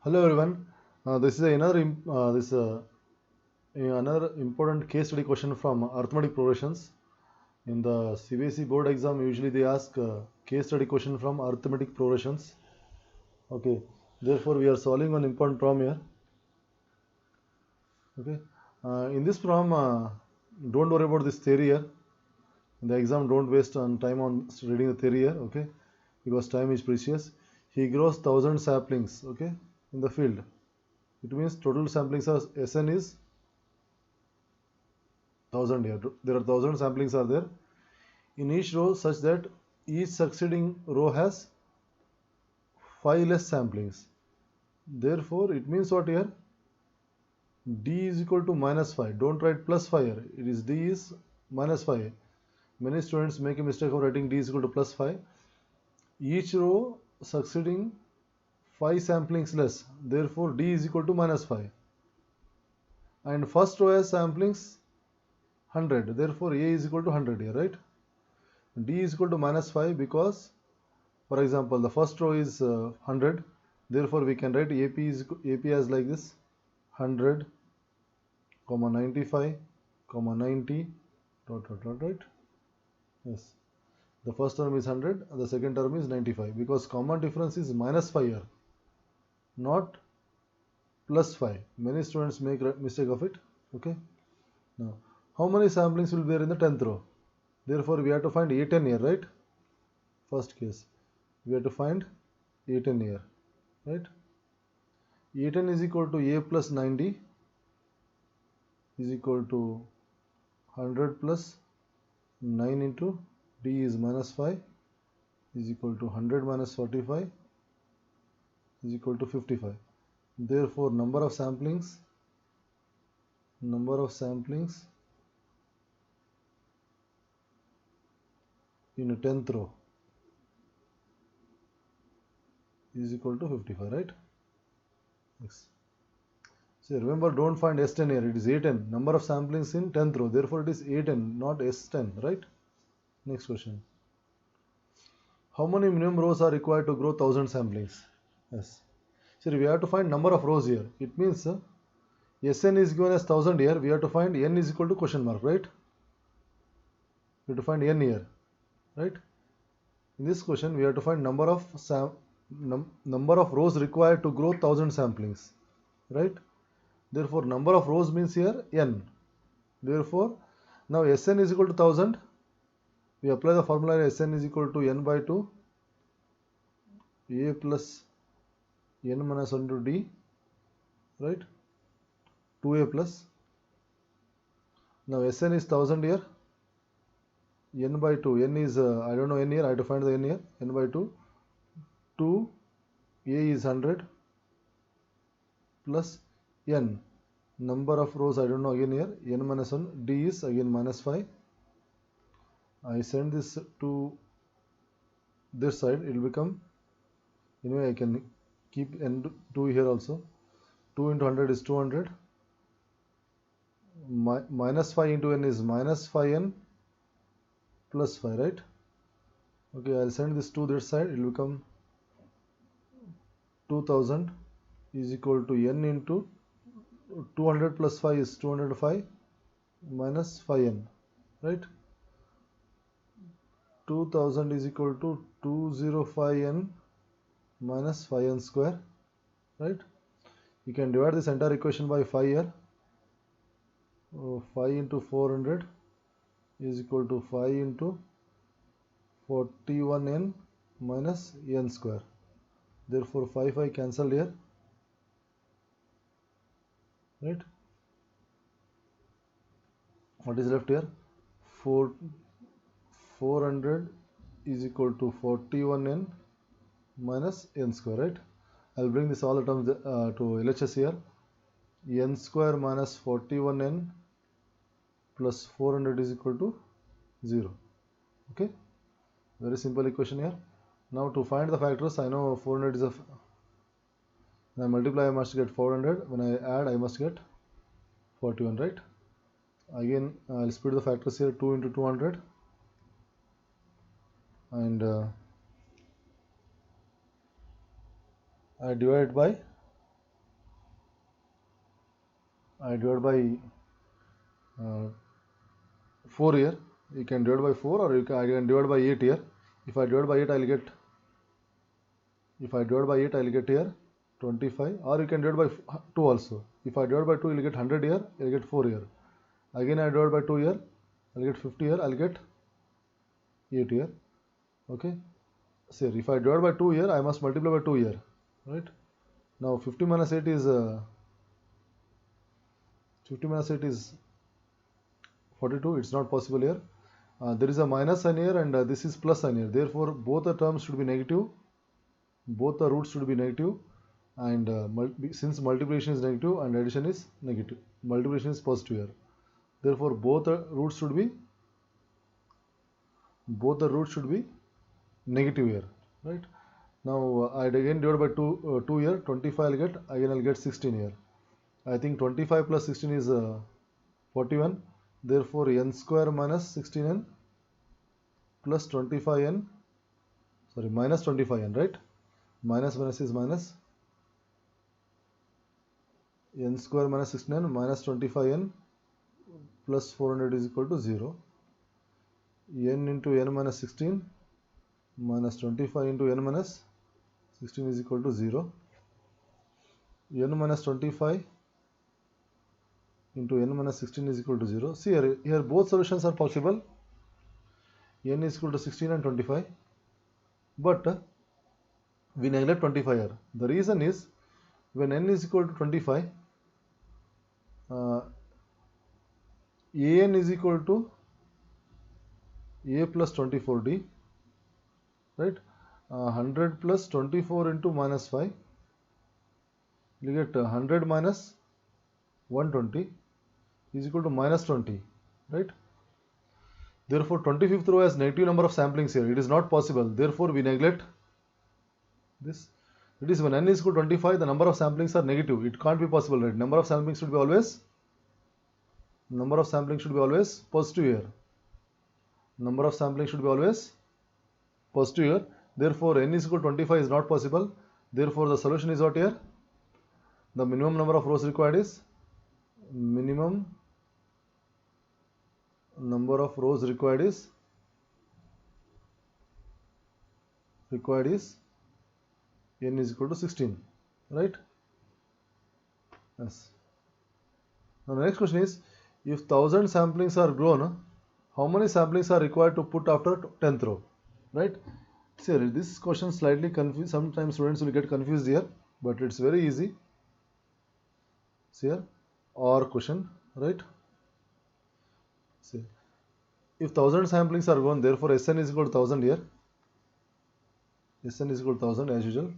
Hello everyone. This is another important case study question from arithmetic progressions. In the CBSE board exam, usually they ask case study question from arithmetic progressions. Okay. Therefore, we are solving one important problem here. Okay. In this problem, don't worry about this theory here. In the exam, don't waste on time on reading the theory here. Okay, because time is precious. He grows 1,000 saplings. Okay, in the field. It means total samplings are SN is 1,000 here. There are 1,000 samplings are there in each row such that each succeeding row has 5 less samplings. Therefore, it means what here? D is equal to minus 5. Don't write plus 5 here. It is D is minus 5. Many students make a mistake of writing D is equal to plus 5. Each row succeeding 5 samplings less. Therefore, D is equal to minus 5. And first row has samplings 100. Therefore, A is equal to 100 here, right? D is equal to minus 5 because, for example, the first row is 100. Therefore, we can write AP as like this: 100, 95, 90, right? Yes. The first term is 100, the second term is 95 because common difference is minus 5 here, not plus 5. Many students make mistake of it. Okay. Now, how many samplings will be there in the 10th row? Therefore, we have to find A10 here, right? First case, we have to find A10 here, right? A10 is equal to A plus 90 is equal to 100 plus 9 into D is minus 5 is equal to 100 minus 45 is equal to 55. Therefore, number of samplings in a 10th row is equal to 55, right? Yes. So remember, don't find S10 here. It is A10. Number of samplings in 10th row. Therefore, it is A10, not S10, right? Next question. How many minimum rows are required to grow 1,000 samplings? Yes. So we have to find number of rows here. It means Sn is given as 1,000 here. We have to find n is equal to question mark, right? We have to find n here, right? In this question, we have to find number of rows required to grow 1,000 samplings, right? Therefore, number of rows means here n. Therefore, now Sn is equal to 1,000. We apply the formula Sn is equal to n by 2 A plus n minus 1 to D, right? 2A plus. Now Sn is 1,000 here. N by 2. N is, I don't know n here. I have to find the n here. N by 2. 2 A is 100 plus n. Number of rows I don't know again here. N minus 1. D is again minus 5. I send this to this side. It will become, anyway, I can keep n2 here also. 2 into 100 is 200. Minus 5 into n is minus 5n plus 5, right? Okay, I'll send this to this side. It will become 2000 is equal to n into 200 plus 5 is 205 minus 5n, right? 2000 is equal to 205n minus 5n square, right? You can divide this entire equation by 5 here. 5 into 400 is equal to 5 into 41n minus n square. Therefore, 5 cancelled here, right? What is left here? 400 is equal to 41n minus n square, right? I'll bring this all the terms to LHS here. N square minus 41n plus 400 is equal to 0. Okay, very simple equation here. Now to find the factors, I know 400 is when I multiply I must get 400, when I add I must get 41, right? Again, I'll split the factors here. 2 into 200 and I divide by I divide by 4 here. You can divide by 4, or I can divide by 8 here. If I divide by 8, I'll get, here 25, or you can divide by 2 also. If I divide by 2, you'll get 100 here, I'll get 4 here. Again I divide by 2 here, I'll get 50 here, I'll get 8 here. Okay. So if I divide by 2 here, I must multiply by 2 here, right? Now 50 minus 8 is 42. It's not possible here. There is a minus sign here, and this is plus sign here. Therefore, both the terms should be negative. Both the roots should be negative, and since multiplication is negative and addition is negative, multiplication is positive here. Therefore, both the roots should be negative here, right? Now I again divide by 2 here, 25 I'll get, again I'll get 16 here. I think 25 plus 16 is 41. Therefore, n square minus 16n plus 25n, sorry, minus 25n, right? Minus is minus. N square minus 16n minus 25n plus 400 is equal to 0. N into n minus 16 minus 25 into n minus 16 is equal to 0. N minus 25 into n minus 16 is equal to 0. See here both solutions are possible. N is equal to 16 and 25. But we neglect 25 here. The reason is, when n is equal to 25, an is equal to a plus 24d, right? 100 plus 24 into minus 5, you get 100 minus 120 is equal to minus 20, right? Therefore, 25th row has negative number of samplings here. It is not possible. Therefore, we neglect this. It is when n is equal to 25, the number of samplings are negative. It can't be possible, right? Number of samplings should be always positive here. Number of samplings should be always positive here. Therefore, n is equal to 25 is not possible. Therefore, the solution is what here? The minimum number of rows required is n is equal to 16, right? Yes. Now the next question is, if 1000 samplings are grown, how many samplings are required to put after 10th row, right? See, this question slightly confused. Sometimes students will get confused here, but it's very easy. See here, or question, right? See, if 1000 samplings are grown, therefore Sn is equal to 1000 here. Sn is equal to 1000 as usual.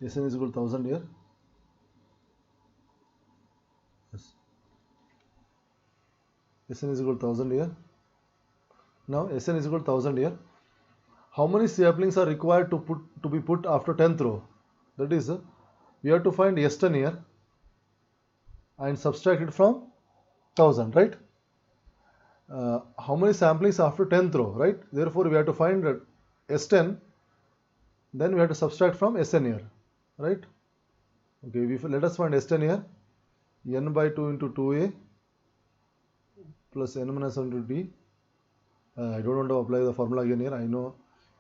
Sn is equal to 1000 here. Yes. Sn is equal to 1000 here. Now Sn is equal to 1000 here. How many saplings are required to be put after 10th row? That is, we have to find S10 here and subtract it from 1000, right? How many samplings after 10th row, right? Therefore, we have to find S10. Then we have to subtract from Sn here, right? Okay, let us find S10 here. N by 2 into 2a plus n minus 1 into d. I don't want to apply the formula again here. I know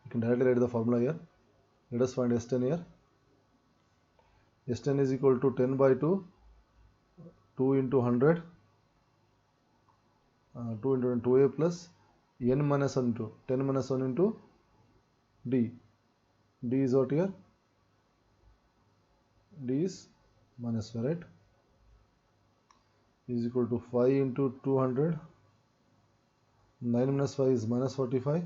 you can directly write the formula here. Let us find S10 here. S10 is equal to 10 by 2, 2 into 100, 2 into 2a plus n minus 1 into 10 minus 1 into d. D is what here? D is minus 5, right? Is equal to 5 into 200. 9 minus 5 is minus 45.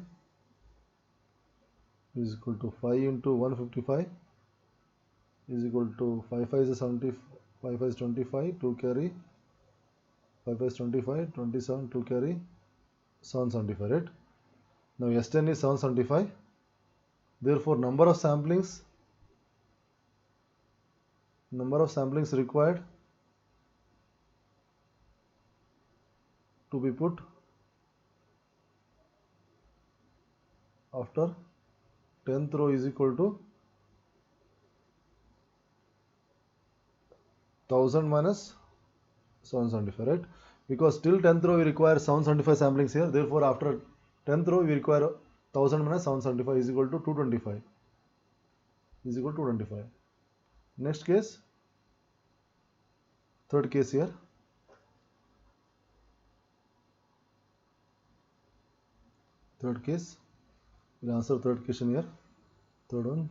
Is equal to 5 into 155. Is equal to 5 5 is 70, 5 5 is 25, 2 carry, 5 5 is 25, 27, 2 carry, 775, right? Now S10 is 775. Therefore, number of samplings required to be put after 10th row is equal to 1000 minus 775, right? Because till 10th row we require 775 samplings here. Therefore, after 10th row we require 1000 minus 775 is equal to 225. Is equal to 225. Next case, third case here. Third case, we'll answer third question here. Third one,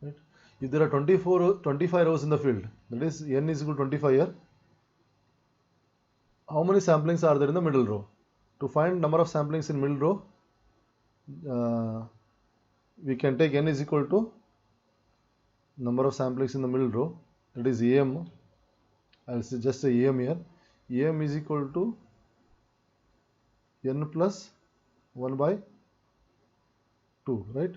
right? If there are 25 rows in the field, that is n is equal to 25 here. How many samplings are there in the middle row? To find number of samplings in middle row, we can take n is equal to number of samplings in the middle row, that is am. I'll just say am here. Am is equal to n plus 1 by 2, right?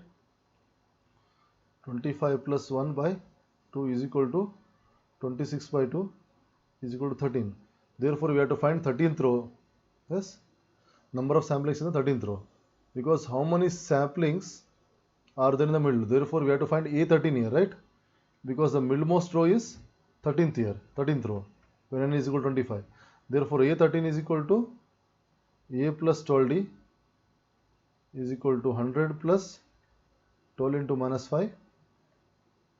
25 plus 1 by 2 is equal to 26 by 2 is equal to 13. Therefore, we have to find 13th row. Yes, number of samplings in the 13th row. Because how many samplings are there in the middle? Therefore, we have to find A13 here, right? Because the middlemost row is 13th here, 13th row, when n is equal to 25. Therefore, A13 is equal to A plus 12D is equal to 100 plus 12 into minus 5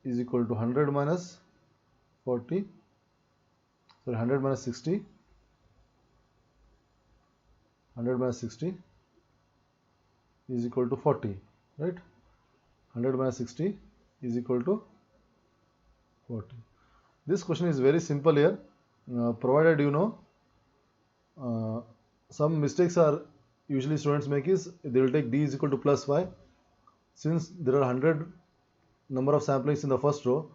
is equal to 100 minus 40, sorry, 100 minus 60, 100 minus 60 is equal to 40, right? 100 minus 60 is equal to 40. This question is very simple here, provided you know some mistakes are usually students make is they will take d is equal to plus 5. Since there are 100 number of samplings in the first row,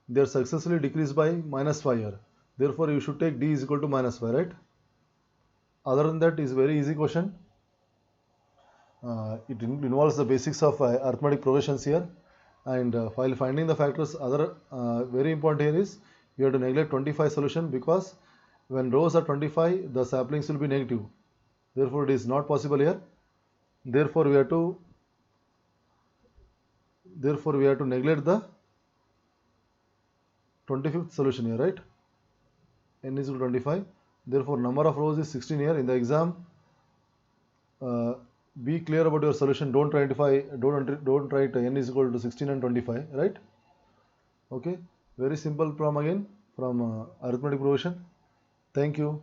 they are successfully decreased by minus 5 here. Therefore, you should take d is equal to minus 5, right? Other than that, is very easy question. It involves the basics of arithmetic progressions here, and while finding the factors, other very important here is you have to neglect 25 solution, because when rows are 25, the saplings will be negative. Therefore, it is not possible here. Therefore, we have to neglect the 25th solution here, right? N is equal to 25. Therefore, number of rows is 16 here. In the exam, be clear about your solution. Don't write n is equal to 16 and 25, right? Okay. Very simple problem again from arithmetic progression. Thank you.